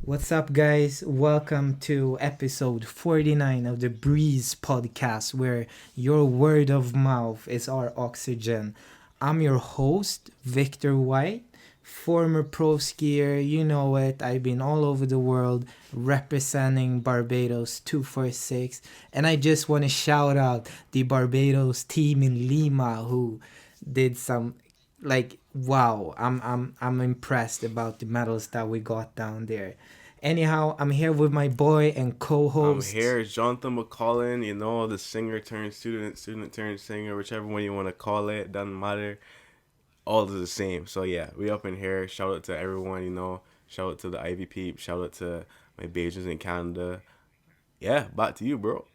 What's up, guys? Welcome to episode 49 of the Breeze podcast, where your word of mouth is our oxygen. I'm your host, Victor White, former pro skier. You know it. I've been all over the world representing Barbados 246. And I just want to shout out the Barbados team in Lima who did some wow. I'm impressed about the medals that we got down there. Anyhow, I'm here with my boy and I'm co-host. here, Jonathan McCollin, the singer turned student, student turned singer, whichever one you want to call it, doesn't matter. All is the same. So yeah, we up in here. Shout out to everyone, shout out to the Ivy Peep, shout out to my Bajans in Canada. Yeah, back to you, bro.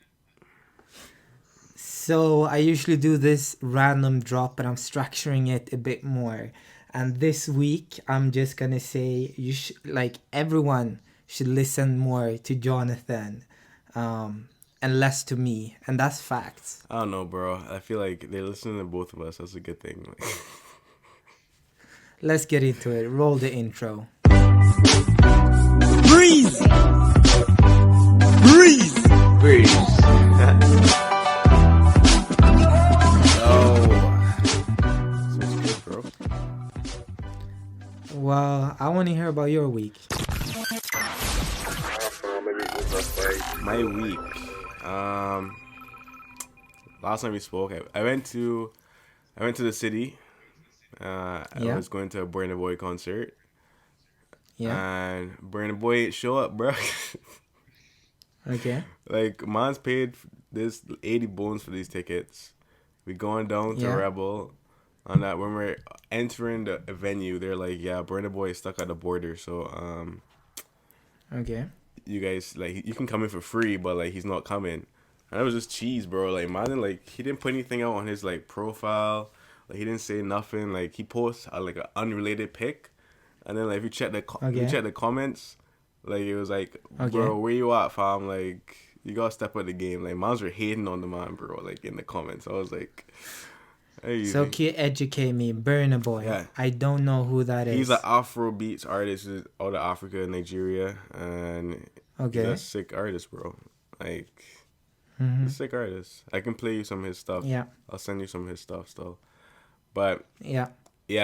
So I usually do this random drop, but I'm structuring it a bit more. And this week, I'm just gonna say everyone should listen more to Jonathan, and less to me, and that's facts. I don't know, bro. I feel like they listen to both of us. That's a good thing. Let's get into it. Roll the intro. Breeze! Bro. Well, I want to hear about your week. My week. Last time we spoke, I went to the city. I was going to a Burna Boy concert. Yeah. And Burna Boy ain't show up, bro. Okay. Like, man's paid this 80 bones for these tickets. We going down to Rebel. On that, when we're entering the venue, they're like, yeah, Burna Boy is stuck at the border. So, Okay. you guys, like, you can come in for free, but, like, he's not coming. And that was just cheese, bro. Like, man, like, he didn't put anything out on his, like, profile. Like, he didn't say nothing. Like, he posts, like, an unrelated pic. And then, like, if you check the comments, like, it was like, bro, where you at, fam? Like, you gotta step up the game. Like, mans were hating on the man, bro, like, in the comments. I was like, hey. So can you educate me? Burna Boy. Yeah. I don't know who that is. He's an Afro beats artist out of Africa, Nigeria. And he's a sick artist, bro. Like, he's a sick artist. I can play you some of his stuff. Yeah. I'll send you some of his stuff still. But Yeah,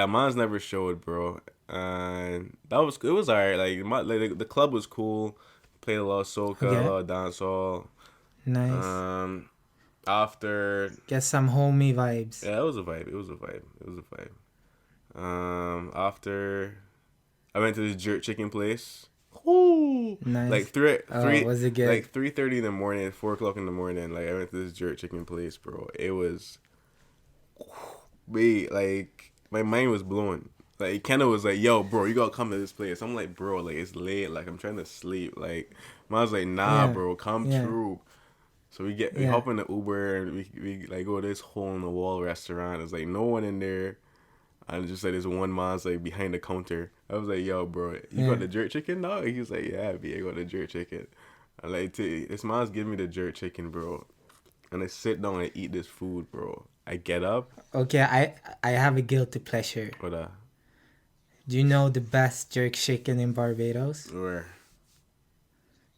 man's never showed, bro. And it was alright. Like, the club was cool. Played a lot of soca, a lot of dancehall. nice. After Get some homie vibes. it was a vibe. After I went to this jerk chicken place. Ooh, Nice. like three. Was it good? Like 3:30 in the morning, 4:00 in the morning. Like, I went to this jerk chicken place, bro. It was, wait, like, my mind was blown. Like, Kenna was like, yo, bro, you gotta come to this place. I'm like, bro, like, it's late. Like, I'm trying to sleep. Like, I was like, nah, bro, come through. So we hop in the Uber and we like go to this hole in the wall restaurant. There's like no one in there. And just like this one man's like behind the counter. I was like, yo, bro, you got the jerk chicken now? He was like, yeah, B, I got the jerk chicken. And like, this man's giving me the jerk chicken, bro. And I sit down and eat this food, bro. I get up. Okay, I have a guilty pleasure. What Do you know the best jerk chicken in Barbados? Where?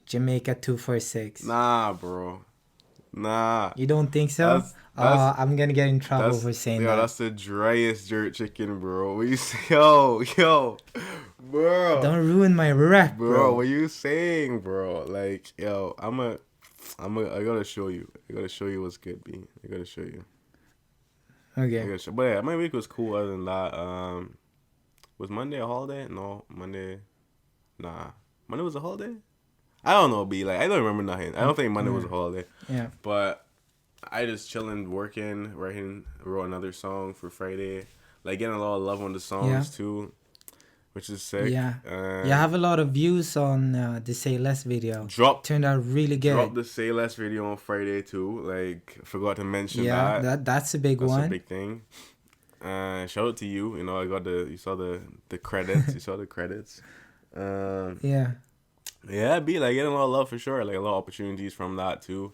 Jamaica 246. Nah, bro. Nah. You don't think so? I'm gonna get in trouble for saying that. That's the driest jerk chicken, bro. What you say? Yo, bro. Don't ruin my rep, bro. What you saying, bro? Like, yo, I gotta show you. I gotta show you what's good, B. I gotta show you. Okay. But yeah, my week was cool. Other than that, was Monday a holiday? No, Monday. Nah, Monday was a holiday. I don't know, B. Like, I don't remember nothing. I don't think Monday was a holiday. Yeah. But I just chilling, working, wrote another song for Friday. Like, getting a lot of love on the songs, too, which is sick. Yeah. You have a lot of views on the Say Less video. Turned out really good. Dropped the Say Less video on Friday, too. Like, forgot to mention that. Yeah, that's a big one. That's a big thing. Shout out to you. You know, you saw the credits. You saw the credits. Yeah. Yeah, be like getting a lot of love for sure. Like, a lot of opportunities from that too.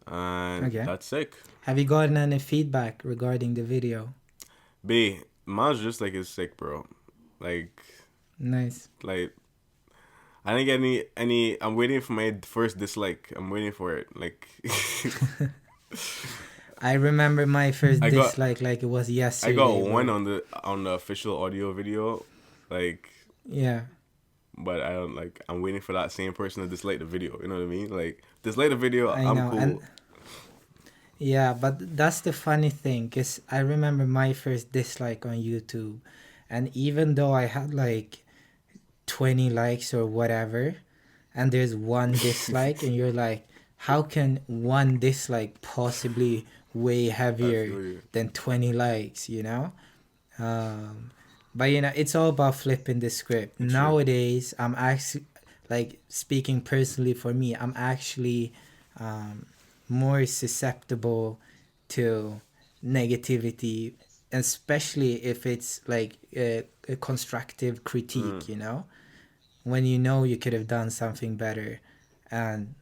And that's sick. Have you gotten any feedback regarding the video? Man's just like is sick, bro. Like, Nice. like, I didn't get any. I'm waiting for my first dislike. I'm waiting for it. Like, I remember my first I got dislike like it was I got yesterday, one bro. on the official audio video, like, Yeah, but I don't like. I'm waiting for that same person to dislike the video. You know what I mean? Like, dislike the video. I I'm know. And cool. yeah, but that's the funny thing, cause I remember my first dislike on YouTube, and even though I had like 20 likes or whatever, and there's one dislike, and you're like, how can one dislike possibly weigh I heavier feel you. than 20 likes, you know? Um, but you know, it's all about flipping the script. True. Nowadays, I'm actually, like, speaking personally for me, I'm actually um, more susceptible to negativity, especially if it's like a constructive critique, you know? When you know you could have done something better, and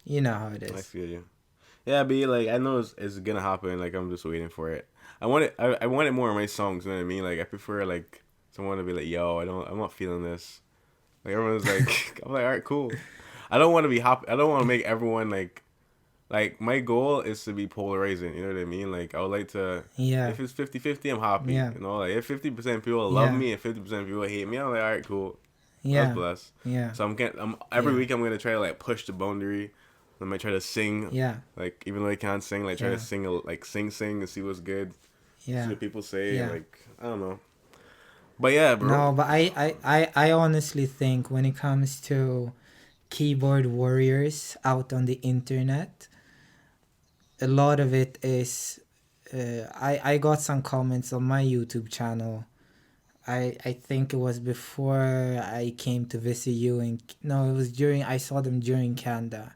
you know how it I is. feel you. Yeah, but like I know it's gonna happen. Like I'm just waiting for it. I want it more in my songs. You know what I mean? Like I prefer like someone to be like, "Yo, I'm not feeling this." Like everyone's like, I'm like, all right, cool. I don't want to be happy. I don't want to make everyone like my goal is to be polarizing. You know what I mean? Like I would like to. Yeah, If it's 50-50, I'm happy. yeah, You know, like if 50% people love yeah, me and 50% people hate me, I'm like, all right, cool. That's yeah, blessed. yeah, So I'm every yeah, week I'm gonna try to like push the boundary. I might try to sing, yeah, like even though I can't sing, like try to yeah, sing like sing and see what's good, see yeah, what people say, and yeah. like I don't know. But yeah, bro. No, but I honestly think when it comes to keyboard warriors out on the internet, a lot of it is. I got some comments on my YouTube channel. I think it was before I came to visit you, and no, it was during I saw them during Canada,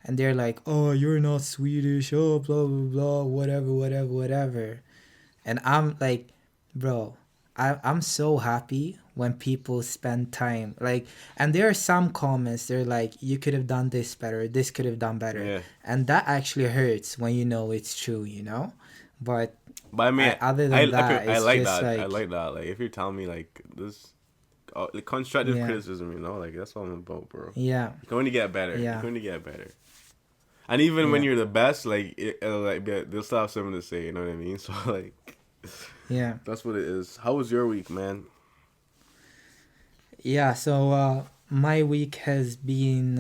and they're like, "Oh, you're not Swedish, oh, blah blah blah, whatever, whatever, whatever," and I'm like, "Bro, I'm so happy when people spend time like." And there are some comments they're like, "You could have done this better, this could have done better," Yeah. and that actually hurts when you know it's true, you know. But But I mean, other than that, I it's like just that. I like, like that. Like if you're telling me like this, like constructive yeah, criticism, you know, like that's what I'm about, bro. yeah, You can only get better. You yeah, can only get better. And even when yeah, you're the best, like like they'll still have something to say. You know what I mean? So like, yeah. that's what it is. How was your week, man? Yeah, so my week has been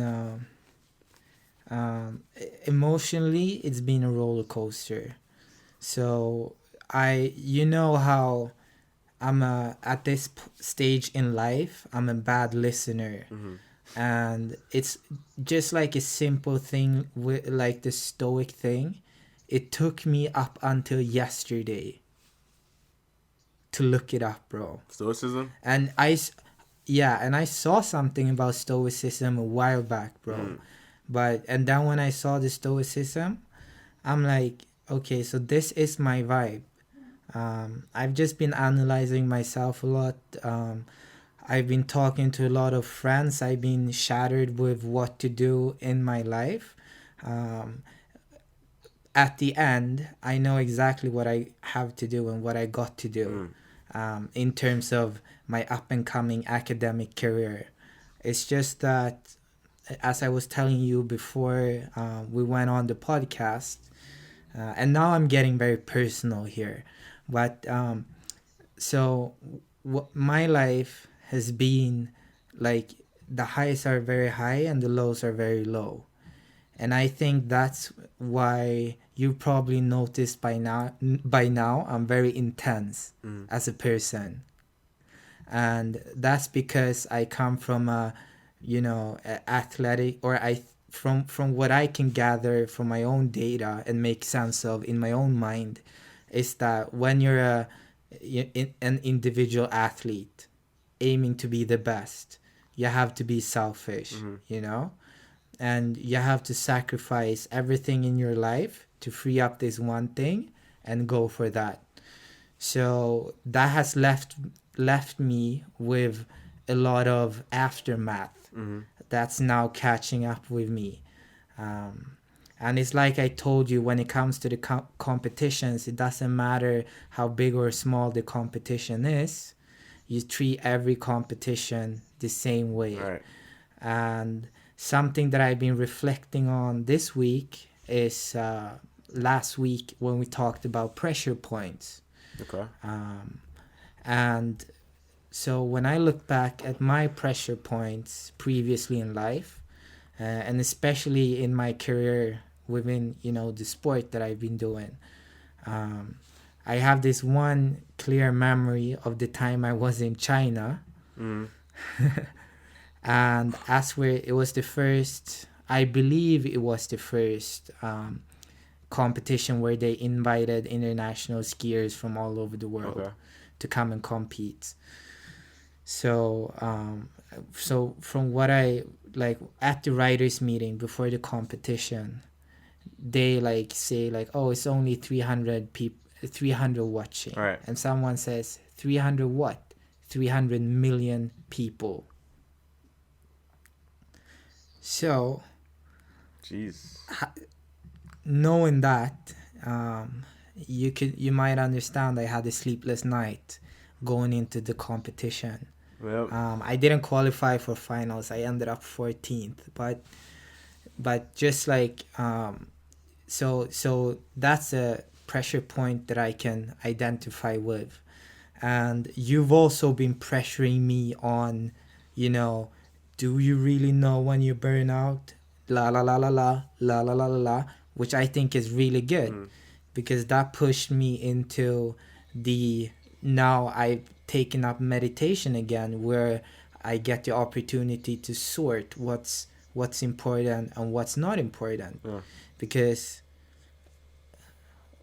emotionally, it's been a roller coaster. So you know how at this stage in life, I'm a bad listener, Hmm. and it's just like a simple thing with like the stoic thing. It took me up until yesterday to look it up, bro. Stoicism. And yeah, and I saw something about stoicism a while back, bro. Mm. But and then when I saw the stoicism, I'm like, okay, so this is my vibe. I've just been analyzing myself a lot. I've been talking to a lot of friends. I've been shattered with what to do in my life. Um, at the end, I know exactly what I have to do and what I got to do, Mm. in terms of my up and coming academic career. It's just that, as I was telling you before we went on the podcast, and now I'm getting very personal here, but so my life has been like the highs are very high and the lows are very low. And I think that's why you probably noticed by now I'm very intense Mm. as a person, and that's because I come from a, athletic, or I from what I can gather from my own data and make sense of in my own mind, is that when you're an individual athlete aiming to be the best, you have to be selfish, Mm-hmm. and you have to sacrifice everything in your life to free up this one thing and go for that. So that has left me with a lot of aftermath Mm-hmm. that's now catching up with me. Um, and it's like I told you, when it comes to the competitions, it doesn't matter how big or small the competition is. You treat every competition the same All way. right. And something that I've been reflecting on this week is last week when we talked about pressure points. Okay. And so when I look back at my pressure points previously in life, and especially in my career within, the sport that I've been doing, I have this one clear memory of the time I was in China. Mm-hmm. And as where it was the first, I believe it was the first competition where they invited international skiers from all over the world to come and compete. So so from what I like at the writers meeting before the competition, they like say like, oh, it's only 300 people, 300 watching. Right. And someone says 300 what? 300 million people. So jeez, knowing that, you might understand I had a sleepless night going into the competition. Yep. I didn't qualify for finals. I ended up 14th, but just like so that's a pressure point that I can identify with. And you've also been pressuring me on, do you really know when you burn out? La la la la la la la la la la, which I think is really good, because that pushed me into the, now I've taken up meditation again, where I get the opportunity to sort what's important and what's not important. Because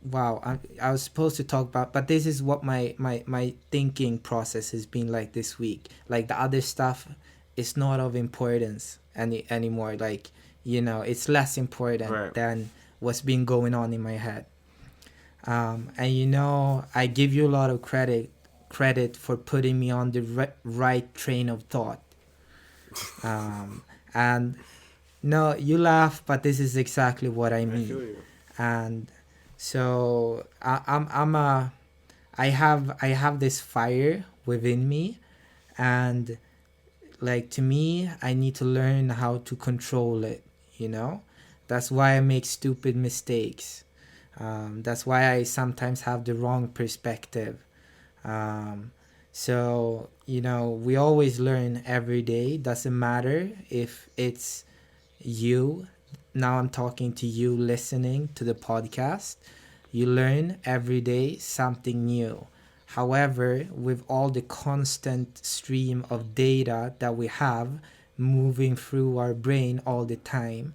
wow, I was supposed to talk about, but this is what my thinking process has been like this week. Like the other stuff is not of importance anymore. Like, it's less important than what's been going on in my head. And I give you a lot of credit for putting me on the right train of thought. And no, you laugh, but this is exactly what I mean. I feel you. And so I have this fire within me, and like to me, I need to learn how to control it. That's why I make stupid mistakes. That's why I sometimes have the wrong perspective. So we always learn every day. Doesn't matter if it's you. Now I'm talking to you listening to the podcast. You learn every day something new. However, with all the constant stream of data that we have moving through our brain all the time,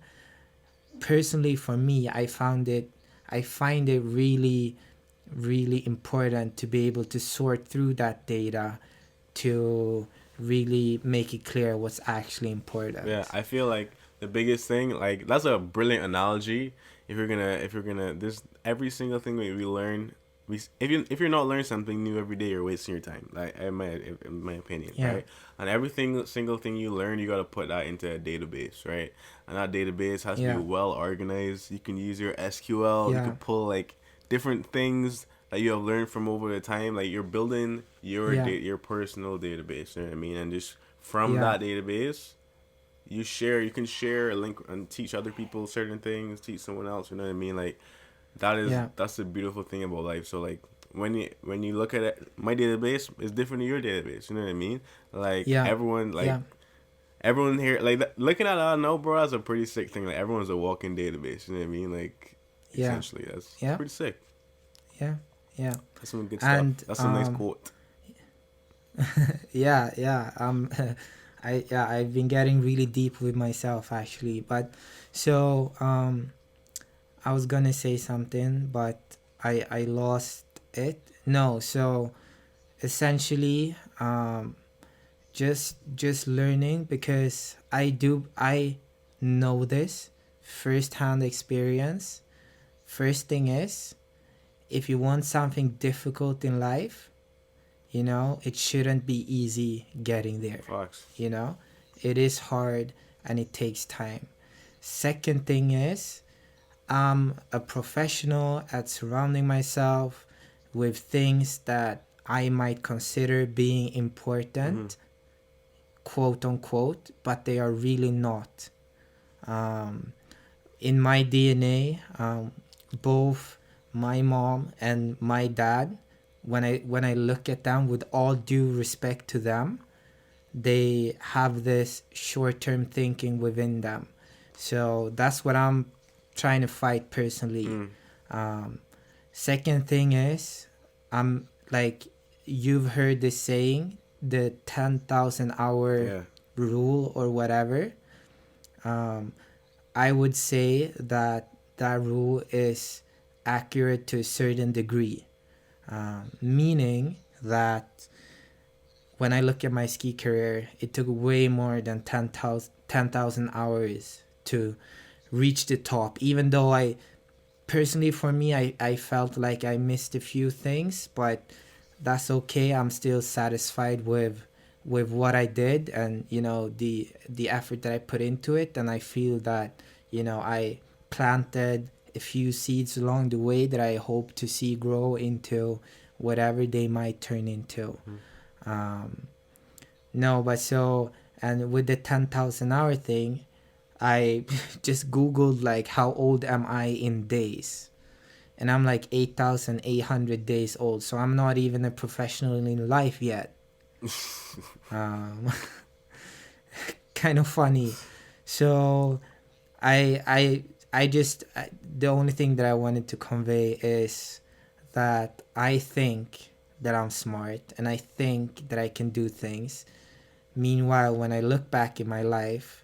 personally for me, I find it really, really important to be able to sort through that data to really make it clear what's actually important. Yeah, I feel like the biggest thing, like that's a brilliant analogy. If you're gonna, this every single thing that we learn, if you're not learning something new every day, you're wasting your time. Like in my opinion, right? And every single thing you learn, you gotta put that into a database, right? And that database has to be well organized. You can use your SQL. You can pull like different things that you have learned from over the time. Like you're building your personal database. You know what I mean? And just from that database, you can share a link and teach other people certain things, teach someone else, you know what I mean? Like that's the beautiful thing about life. So like when you look at it, my database is different to your database, you know what I mean? Like everyone here, like looking at it now, bro, that's a pretty sick thing. Like everyone's a walking database, you know what I mean? Like essentially that's pretty sick. That's some good stuff. That's a nice quote. I've been getting really deep with myself actually, but so I was gonna say something, but I lost it. No, so essentially just learning, because I know this first-hand experience. First thing is, if you want something difficult in life, it shouldn't be easy getting there. Fox. It is hard and it takes time. Second thing is, I'm a professional at surrounding myself with things that I might consider being important. quote unquote, but they are really not. In my DNA, both my mom and my dad, when I look at them with all due respect to them, they have this short-term thinking within them. So that's what I'm trying to fight personally. Second thing is, I'm like, you've heard the saying, the 10,000 hour rule or whatever. I would say that that rule is accurate to a certain degree, meaning that when I look at my ski career, it took way more than 10,000 hours to reach the top. Even though personally for me, I felt like I missed a few things, but that's okay. I'm still satisfied with what I did, and the effort that I put into it, and I feel that I planted a few seeds along the way that I hope to see grow into whatever they might turn into. No, but so, and with the 10,000 hour thing, I just googled like how old am I in days, and I'm like 8,800 days old, so I'm not even a professional in life yet. Kind of funny. So the only thing that I wanted to convey is that I think that I'm smart and I think that I can do things. Meanwhile, when I look back in my life,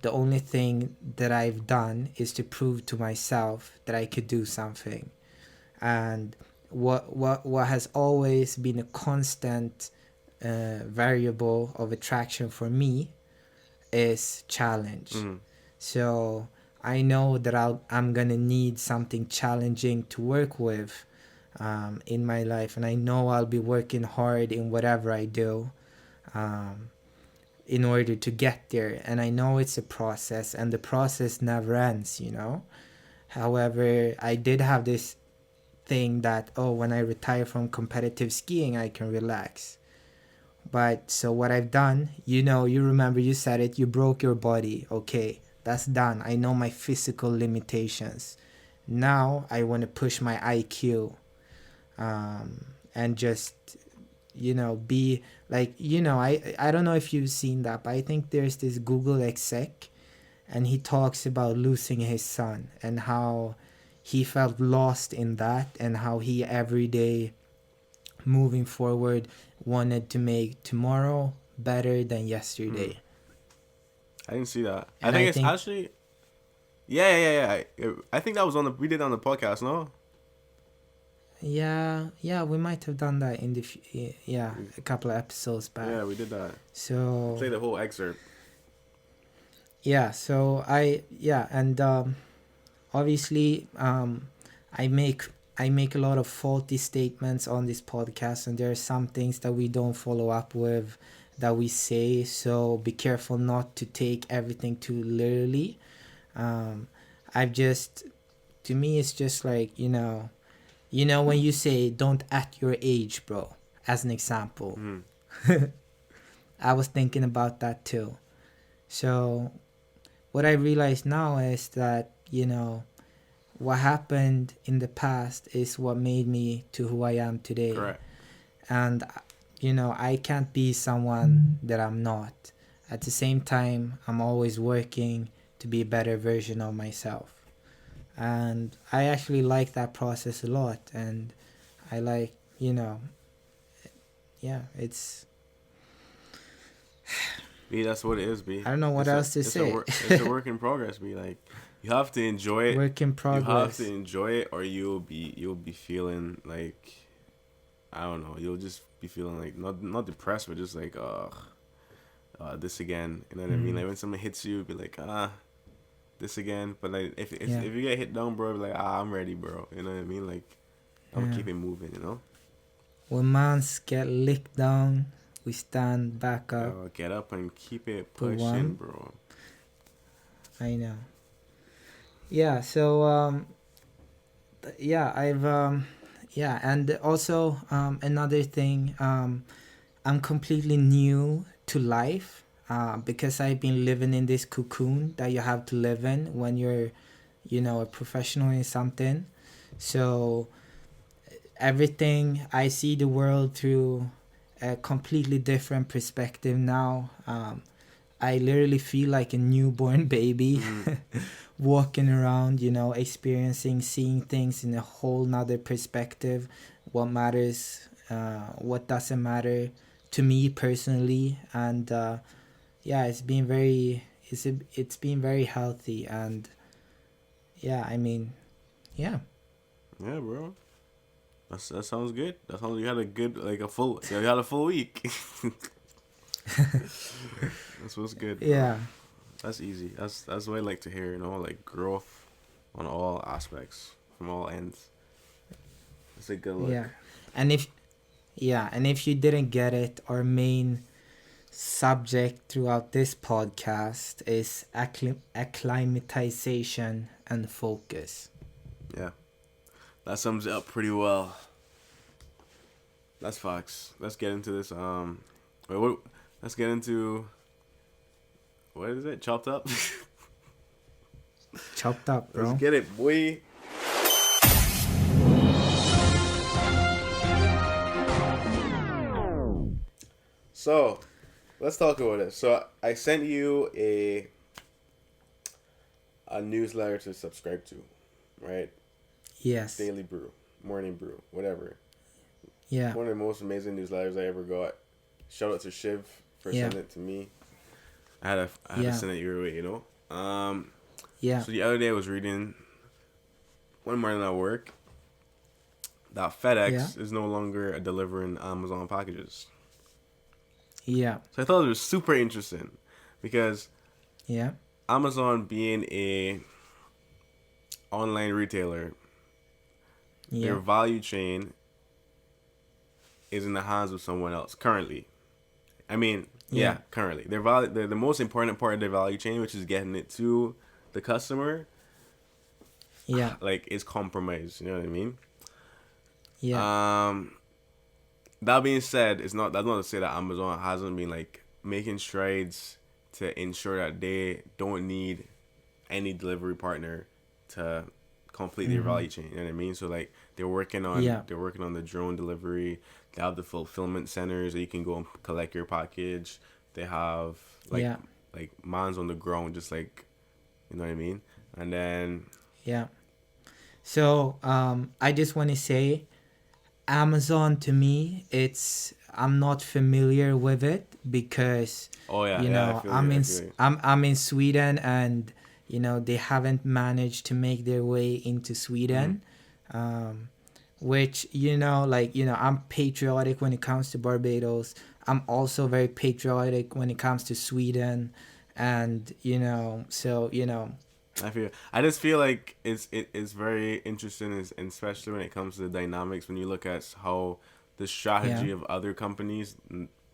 the only thing that I've done is to prove to myself that I could do something. And what has always been a constant variable of attraction for me is challenge. So I know that I'm gonna need something challenging to work with in my life, and I know I'll be working hard in whatever I do in order to get there. And I know it's a process, and the process never ends, However, I did have this thing that, when I retire from competitive skiing, I can relax. But so what I've done, you remember you said it, you broke your body. Okay, that's done. I know my physical limitations. Now I want to push my IQ and just, be like, I don't know if you've seen that, but I think there's this Google exec, and he talks about losing his son and how he felt lost in that, and how he every day moving forward wanted to make tomorrow better than yesterday. I didn't see that. And I think it's actually, yeah. I think that was we did on the podcast, no? Yeah, we might have done that in a couple of episodes back. Yeah, we did that. So play the whole excerpt. Yeah, so and obviously I make a lot of faulty statements on this podcast, and there are some things that we don't follow up with, that we say, so be careful not to take everything too literally. To me it's just like, when you say don't at your age, bro, as an example. I was thinking about that too. So what I realize now is that, what happened in the past is what made me to who I am today. Correct. And, I can't be someone that I'm not. At the same time, I'm always working to be a better version of myself. And I actually like that process a lot. And I like, it's... B, that's what it is, B. I don't know what else to say. It's a work in progress, B. Like, you have to enjoy it. Work in progress. You have to enjoy it, or you'll be feeling like, I don't know. You'll just be feeling like not depressed, but just like this again. You know what I mean? Like when someone hits you, be like this again. But like if you get hit down, bro, be like I'm ready, bro. You know what I mean? Like I'm keeping moving. When mans get licked down, we stand back up. Get up and keep it pushing, bro. I know. Yeah, so I've and also another thing, I'm completely new to life. because I've been living in this cocoon that you have to live in when you're, a professional in something. So everything, I see the world through a completely different perspective now. I literally feel like a newborn baby walking around, experiencing, seeing things in a whole nother perspective. What matters, what doesn't matter to me personally. And yeah, it's been very healthy. And yeah, I mean, yeah. Yeah, bro. That sounds good. That sounds you had a good you had a full week. That's what's good, bro. Yeah. That's easy. That's what I like to hear. Like growth on all aspects from all ends. It's a good look. Yeah. And if you didn't get it, our main subject throughout this podcast is acclimatization and focus. Yeah, that sums it up pretty well. That's facts. Let's get into this. Let's get into. What is it? Chopped up. Chopped up, bro. Let's get it, boy. So, let's talk about this. So, I sent you a newsletter to subscribe to, right? Yes. Daily Brew, Morning Brew, whatever. Yeah. One of the most amazing newsletters I ever got. Shout out to Shiv for sending it to me. I had to send it your way, Yeah. So the other day I was reading one morning at work that FedEx is no longer delivering Amazon packages. Yeah. So I thought it was super interesting because yeah, Amazon being a online retailer, their value chain is in the hands of someone else currently. I mean, currently. The most important part of their value chain, which is getting it to the customer, is compromised. You know what I mean? Yeah. That being said, that's not to say that Amazon hasn't been making strides to ensure that they don't need any delivery partner to complete their value chain. You know what I mean? So they're working on the drone delivery. They have the fulfillment centers that you can go and collect your package. They have mans on the ground, just you know what I mean? And then so I just want to say, Amazon, to me, I'm not familiar with it because I'm in Sweden, and they haven't managed to make their way into Sweden. Which I'm patriotic when it comes to Barbados. I'm also very patriotic when it comes to Sweden, and I just feel like it's very interesting, and especially when it comes to the dynamics. When you look at how the strategy of other companies,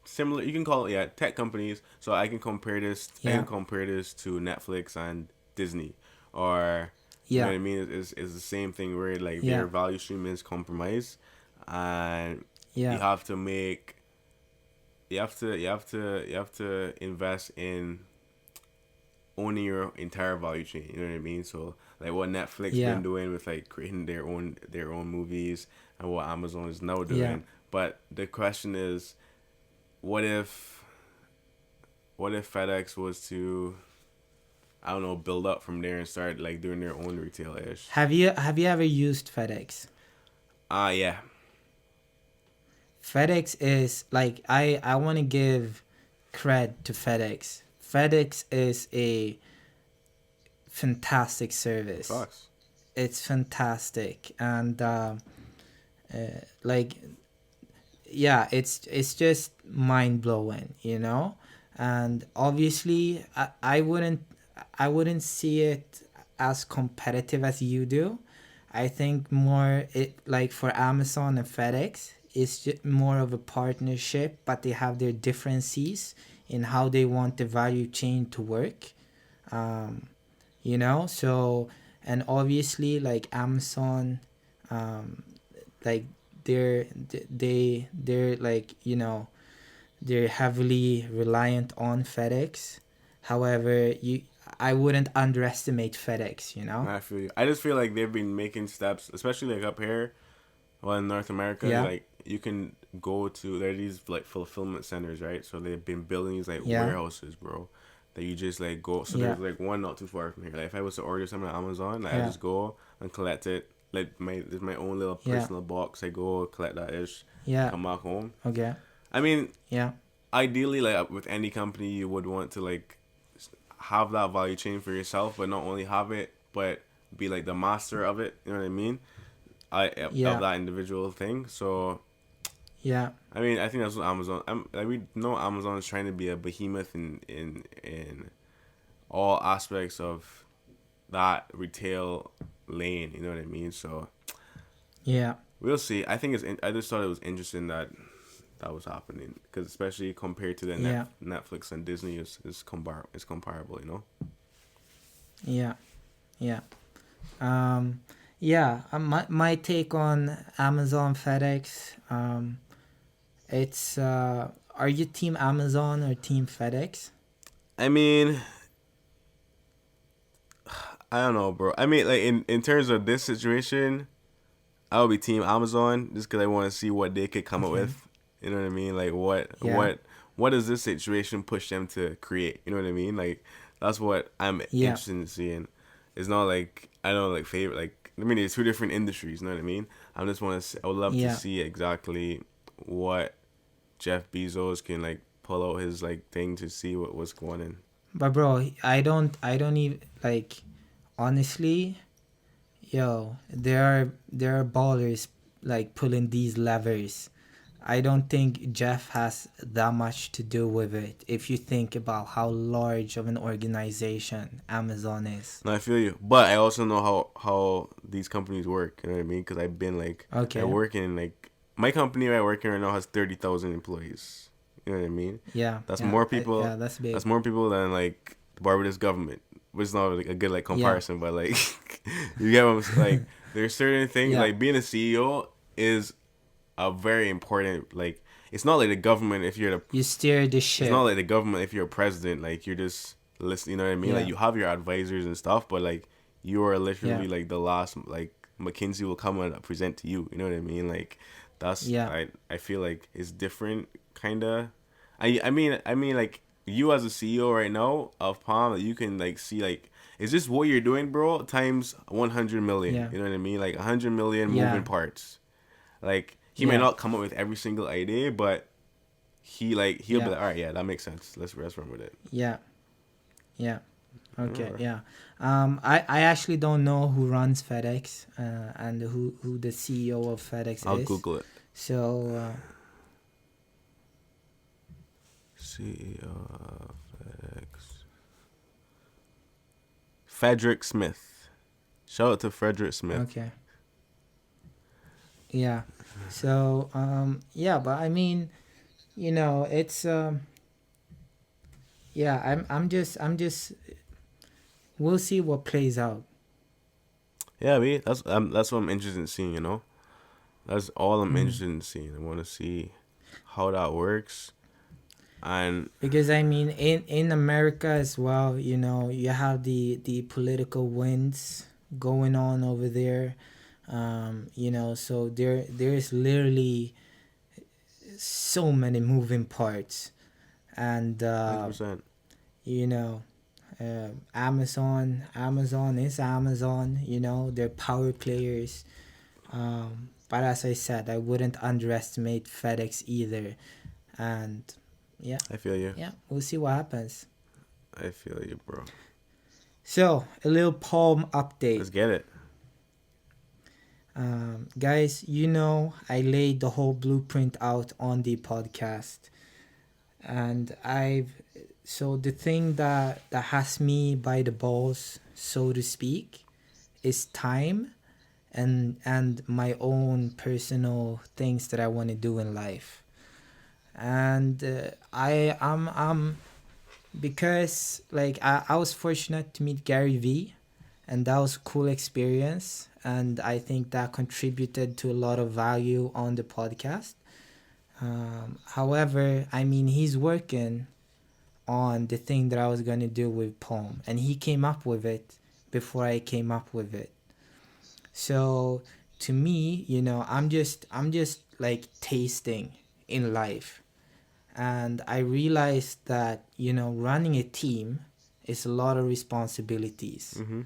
similar, you can call it tech companies. So I can compare this. I can compare this to Netflix and Disney, or you know what I mean. It's the same thing where their value stream is compromised, and you have to invest in owning your entire value chain. You know what I mean? So what Netflix been doing with creating their own movies, and what Amazon is now doing. But the question is, what if FedEx was to, I don't know, build up from there and start doing their own retail ish? Have you ever used FedEx? Yeah. FedEx is I want to give cred to FedEx. FedEx is a fantastic service. Sucks. It's fantastic, and it's just mind blowing, and obviously I wouldn't see it as competitive as you do. I think more for Amazon and FedEx, it's just more of a partnership, but they have their differences in how they want the value chain to work. So, and obviously Amazon, they're they're heavily reliant on FedEx. However, I wouldn't underestimate FedEx, you know? I feel you. I just feel like they've been making steps, especially like up here, well in North America, Yeah. like you can go to there are these like fulfillment centers, right? So they've been building these like Yeah. warehouses, bro. That you just like go. So Yeah. there's like one not too far from here. Like if I was to order something on Amazon, like I Yeah. just go and collect it. Like there's my own little Yeah. personal box. I go collect that ish. Yeah. Come back home. Okay. I mean, Yeah. ideally, like with any company, you would want to like have that value chain for yourself, but not only have it, but be like the master of it. You know what I mean? Yeah. Of that individual thing. So Yeah. I mean, I think that's what Amazon. Like we know Amazon is trying to be a behemoth in all aspects of that retail lane. You know what I mean? So Yeah. we'll see. I think I just thought it was interesting that was happening because especially compared to the Yeah. Netflix and Disney is comparable. You know? Yeah. Yeah. Yeah. My take on Amazon FedEx. It's are you team Amazon or team FedEx? I mean, I don't know, bro. I mean, like in terms of this situation, I would be team Amazon just because I want to see what they could come up with. You know what I mean? Like what does this situation push them to create? You know what I mean? Like that's what I'm interested in seeing. It's not like I don't like favorite like I mean, it's two different industries. You know what I mean? I just want to. I would love to see exactly what Jeff Bezos can like pull out his like thing to see what's going on. But bro, I don't even like honestly, yo, there are ballers like pulling these levers. I don't think Jeff has that much to do with it if you think about how large of an organization Amazon is. No, I feel you. But I also know how these companies work. You know what I mean? Because I've been like, I work in like, my company I work in right now has 30,000 employees. You know what I mean? Yeah. That's more people. That's big. That's more people than like the Barbados government. Which is not like a good like comparison, but like, you get what I'm saying? Like, there's certain things, like being a CEO is a very important, like it's not like the government if you're you steer the ship. It's not like the government if you're a president, like you're just listen, you know what I mean? Like you have your advisors and stuff, but like you are literally like the last, like McKinsey will come and present to you, you know what I mean? Like that's I feel like it's different kind of. I mean like you as a CEO right now of Palm, like, you can like see like is this what you're doing, bro, times 100 million, you know what I mean? Like 100 million moving parts. Like he may not come up with every single idea, but he'll be like, all right, that makes sense. Let's run with it. Yeah. Okay. Yeah. I actually don't know who runs FedEx and who the CEO of FedEx is. I'll Google it. So. CEO of FedEx. Frederick Smith. Shout out to Frederick Smith. Okay. Yeah. So but I mean, you know, it's I'm just we'll see what plays out. Yeah, that's what I'm interested in seeing, you know. That's all I'm interested in seeing. I want to see how that works. And because I mean in America as well, you know, you have the political winds going on over there. You know, so there's literally so many moving parts, and 100%. you know, Amazon is Amazon. You know, they're power players. But as I said, I wouldn't underestimate FedEx either, and I feel you. Yeah, we'll see what happens. I feel you, bro. So a little Palm update. Let's get it. Guys, you know, I laid the whole blueprint out on the podcast, and so the thing that has me by the balls, so to speak, is time and my own personal things that I want to do in life. And I'm because like I was fortunate to meet Gary V, and that was a cool experience, and I think that contributed to a lot of value on the podcast. However, I mean, he's working on the thing that I was gonna do with Palm, and he came up with it before I came up with it. So to me, I'm just like tasting in life, and I realized that running a team is a lot of responsibilities, Mm-hmm.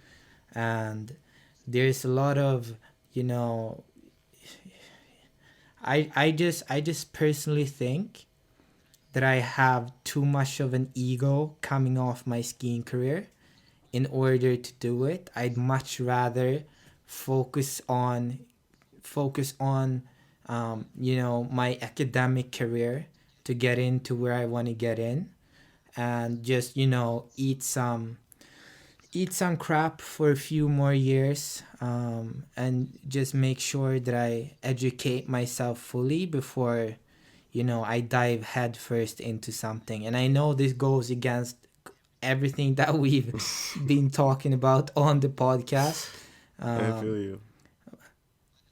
and there's a lot of you know I just personally think that I have too much of an ego coming off my skiing career in order to do it. I'd much rather focus on my academic career to get into where I want to get in, and just eat some crap for a few more years, and just make sure that I educate myself fully before I dive headfirst into something. And I know this goes against everything that we've been talking about on the podcast. I feel Um, you.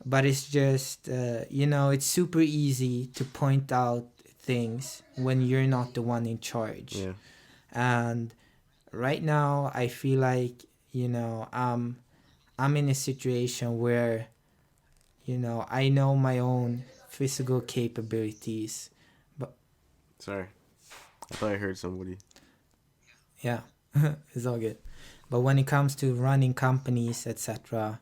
but it's just, it's super easy to point out things when you're not the one in charge. Yeah. And right now, I feel like, I'm in a situation where, I know my own physical capabilities. But Sorry. I thought I heard somebody. yeah, it's all good. But when it comes to running companies, etc.,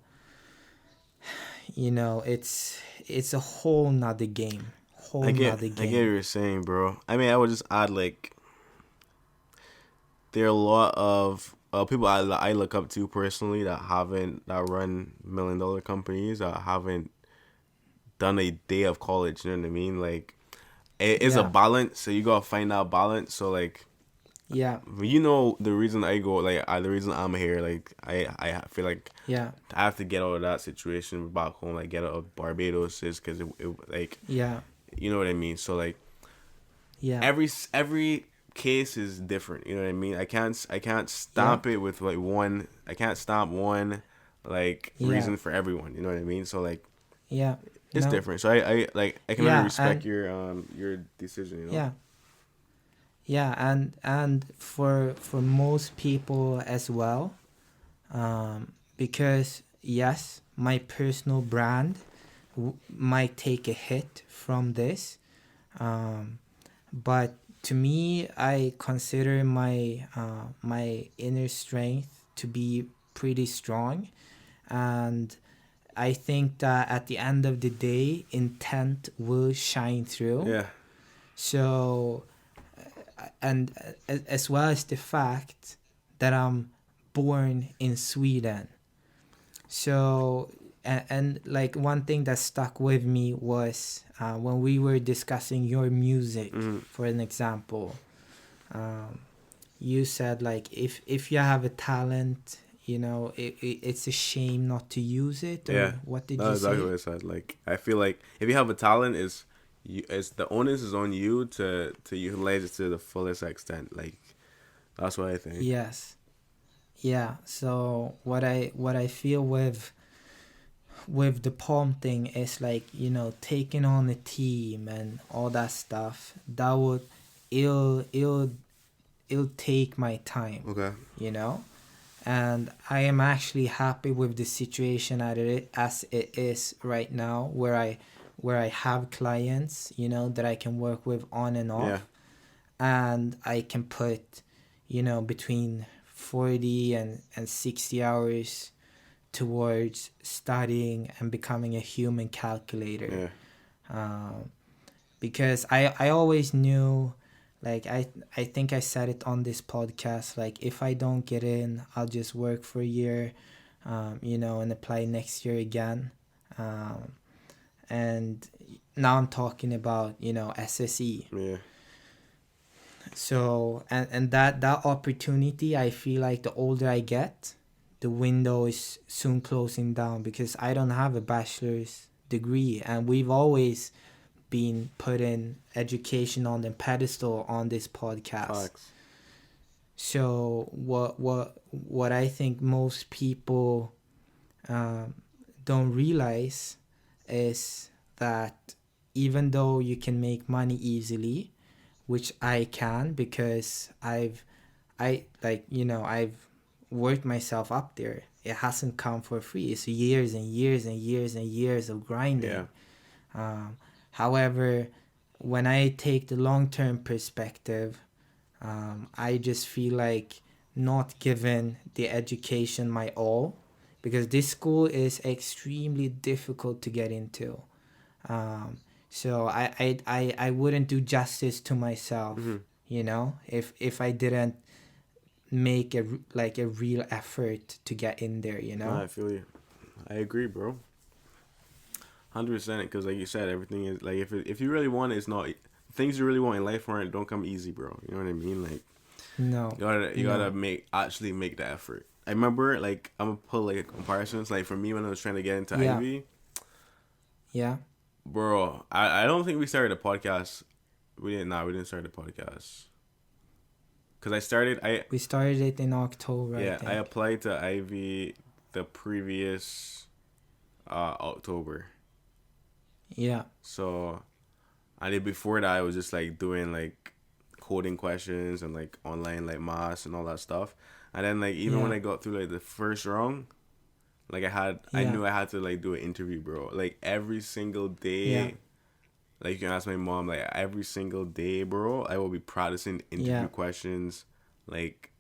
it's a whole nother game. I Whole get nother I get what game. you're saying, bro. I mean, I would just add like there are a lot of people I look up to personally that run $1 million companies that haven't done a day of college. You know what I mean? Like it is a Yeah, balance, so you gotta find that balance. So like yeah, the reason I go the reason I'm here, like I feel like yeah, I have to get out of that situation back home, like get out of Barbados, is because it like yeah, you know what I mean. So like yeah, every case is different. You know what I mean. I can't yeah, stamp it with like one. I can't stamp one like yeah, reason for everyone. You know what I mean. So like yeah. it's No, different. So I can really yeah, respect and your decision. You know. yeah, yeah, and for most people as well, because yes, my personal brand might take a hit from this, um, but to me, I consider my inner strength to be pretty strong, and I think that at the end of the day, intent will shine through. Yeah. So, and as well as the fact that I'm born in Sweden. So, and like one thing that stuck with me was when we were discussing your music, Mm-hmm. for an example. Um, you said like if you have a talent, it's a shame not to use it, Yeah. or what did you That's exactly say? what I said. Like I feel like if you have a talent, it's the onus is on you to utilize it to the fullest extent. Like that's what I think. Yes. Yeah. So what I feel with the palm thing is like taking on a team and all that stuff. That would it'll take my time, Okay. you know. And I am actually happy with the situation as it is right now, where I have clients, that I can work with on and Yeah. off, and I can put, between 40 and 60 hours towards studying and becoming a human calculator. Yeah. Um, because I always knew, like I think I said it on this podcast, like if I don't get in, I'll just work for a year, and apply next year again. um, and now I'm talking about SSE. Yeah. So and that opportunity, I feel like the older I get, the window is soon closing down, because I don't have a bachelor's degree, and we've always been putting education on the pedestal on this podcast. Facts. So what I think most people um, don't realize is that even though you can make money easily, which I can because I've worked myself up there. It hasn't come for free. It's years and years and years and years of grinding. However, when I take the long-term perspective, I just feel like not giving the education my all, because this school is extremely difficult to get into. So I wouldn't do justice to myself, if I didn't make a real effort to get in there, No, I feel you. I agree, bro. 100%. Because like you said, everything is like if you really want it, it's not things you really want in life don't come easy, bro. You know what I mean? Like no, you gotta make the effort. I remember, like, I'm gonna put like comparisons. Like for me, when I was trying to get into Ivy, bro, I don't think we started a podcast. We didn't start a podcast. Cause we started it in October. Yeah, I applied to Ivy the previous October. Yeah. So, I did before that. I was just like doing like coding questions and like online like maths and all that stuff. And then like even when I got through like the first round, like I knew I had to like do an interview, bro. Like every single day. Yeah. Like you can ask my mom, like every single day, bro, I will be practicing interview questions. Like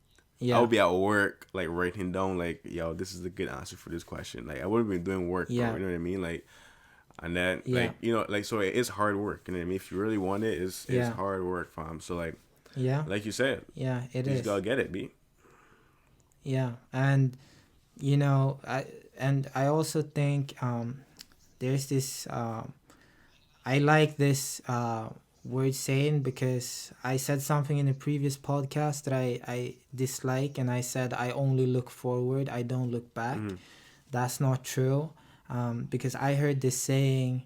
I will be at work, like writing down, like, yo, this is a good answer for this question. Like I would have been doing work, bro. You know what I mean? Like, and then like like so it is hard work. You know what I mean? If you really want it, it's hard work, fam. So like like you said, you just gotta get it, B. Yeah, and I also think there's this I like this word saying, because I said something in a previous podcast that I dislike, and I said I only look forward, I don't look back. That's not true, because I heard this saying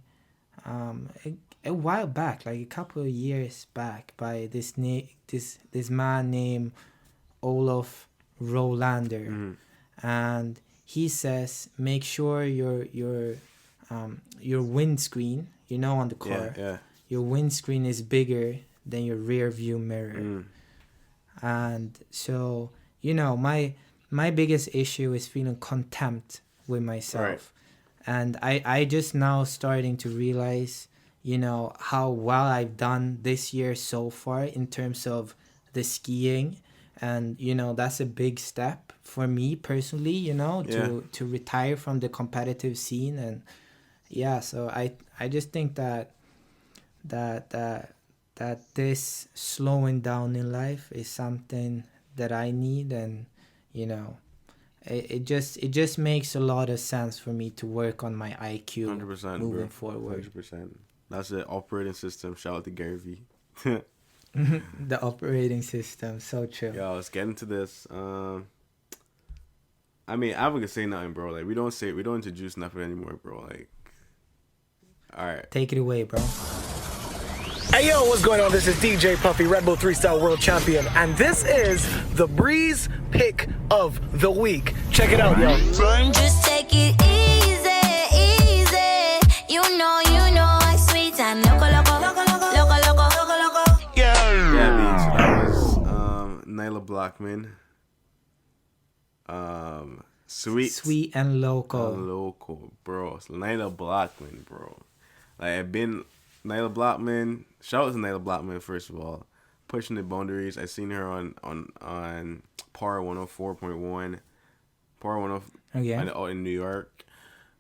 a while back, like a couple of years back, by this man named Olaf Rolander, and he says, make sure your windscreen, on the car, your windscreen is bigger than your rear view mirror. And so my biggest issue is feeling contempt with myself, and I just now starting to realize how well I've done this year so far in terms of the skiing. And that's a big step for me personally, to retire from the competitive scene. And so I just think that this slowing down in life is something that I need. And it just makes a lot of sense for me to work on my IQ 100%, moving forward. 100%. That's the operating system. Shout out to Gary V. The operating system, so true. Yo, let's get into this. I mean, I would say nothing, bro. Like we don't introduce nothing anymore, bro. Like, all right, take it away, bro. Hey yo, what's going on? This is DJ Puffy, Red Bull 3-star world champion, and this is the Breeze Pick of the Week. Check it out, yo. Just take it easy. You know, I sweet and loco. Yeah, that was Nailah Blackman. Sweet and loco. Loco, bro. It's Nailah Blackman, bro. Like Nailah Blackman. Shout out to Nailah Blackman, first of all, pushing the boundaries. I seen her on Power 104.1, Power 104 out in New York.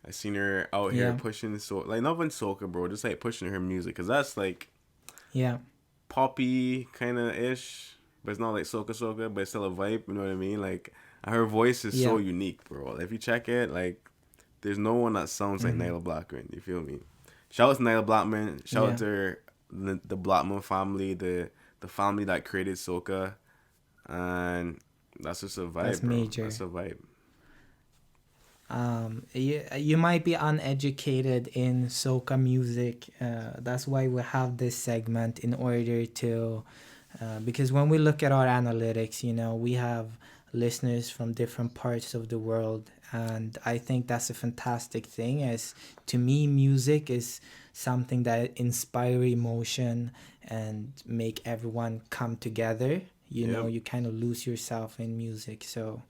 I seen her out here pushing like not even soca, bro, just like pushing her music, cause that's like poppy kind of ish, but it's not like soca, but it's still a vibe. You know what I mean? Like her voice is so unique, bro. If you check it, like there's no one that sounds like Nailah Blackman. You feel me? Shout out to Nailah Blackman. Shout out to her, the Blackman family, the family that created soca, and that's just a vibe. That's major. That's a vibe. You might be uneducated in soca music. That's why we have this segment, in order to because when we look at our analytics, we have listeners from different parts of the world, and I think that's a fantastic thing. As to me, music is something that inspire emotion and make everyone come together. You know, you kind of lose yourself in music. So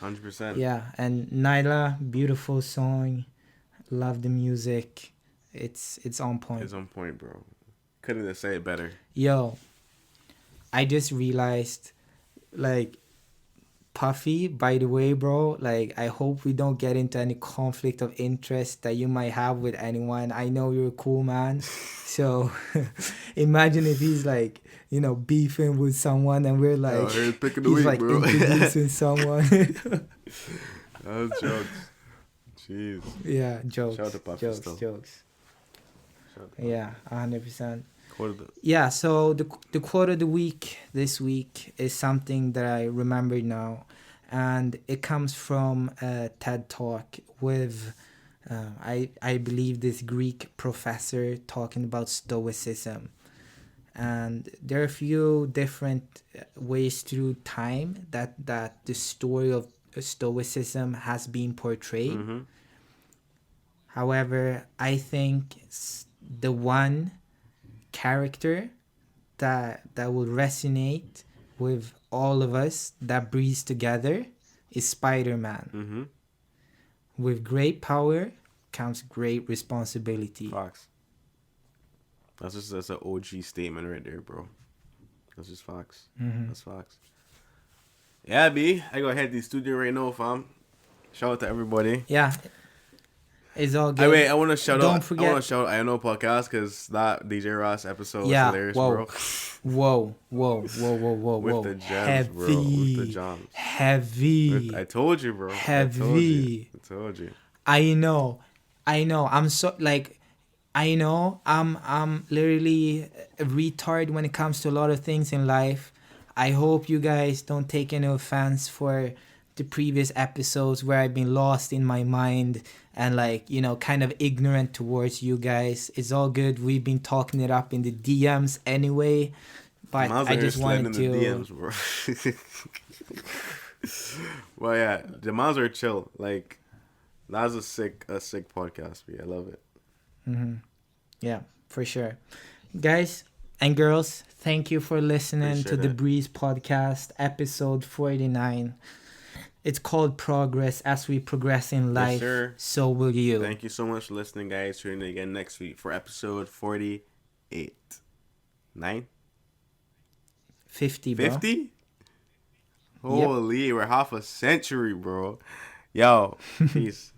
100%. yeah, and Nailah, beautiful song. Love the music. It's on point. It's on point, bro. Couldn't have said it better. Yo, I just realized, like, Puffy, by the way, bro, like, I hope we don't get into any conflict of interest that you might have with anyone. I know you're a cool man. So imagine if he's like, you know, beefing with someone and we're like, he's picking the he's week, like bro. introducing someone. That was jokes. Jeez. Yeah, jokes. Shout out to Puffy jokes, still. jokes. Shout out to Puffy. Yeah, 100%. Quote Yeah, so the quote of the week this week is something that I remember now, and it comes from a TED Talk with, I believe, this Greek professor talking about Stoicism. And there are a few different ways through time that the story of Stoicism has been portrayed. Mm-hmm. However, I think the one character that will resonate with all of us that breathes together is Spider-Man. Mm-hmm. With great power comes great responsibility. Fox. That's an OG statement right there, bro. That's just Fox. Mm-hmm. That's Fox. Yeah, B. I go head to the studio right now, fam. Shout out to everybody. Yeah. It's all good. Wait, I want to shout Don't out. forget. I want to shout out I Know Podcast because that DJ Ross episode was hilarious, bro. Whoa. With the gems, bro. With the gems. Heavy. I told you, bro. Heavy. I told you. I know. I'm so, like, I know I'm literally a retard when it comes to a lot of things in life. I hope you guys don't take any offense for the previous episodes where I've been lost in my mind and, like, you know, kind of ignorant towards you guys. It's all good. We've been talking it up in the DMs anyway. But I just wanted to... DMs, bro. Well, yeah, the moms are chill. Like, that's a sick podcast. I love it. Mm-hmm. Yeah, for sure. Guys and girls, thank you for listening to the Breeze Podcast, episode 49. It's called Progress. As we progress in life, so will you. Thank you so much for listening, guys. Tune in again next week for episode 48. 50, bro. 50? Holy, we're half a century, bro. Yo, peace.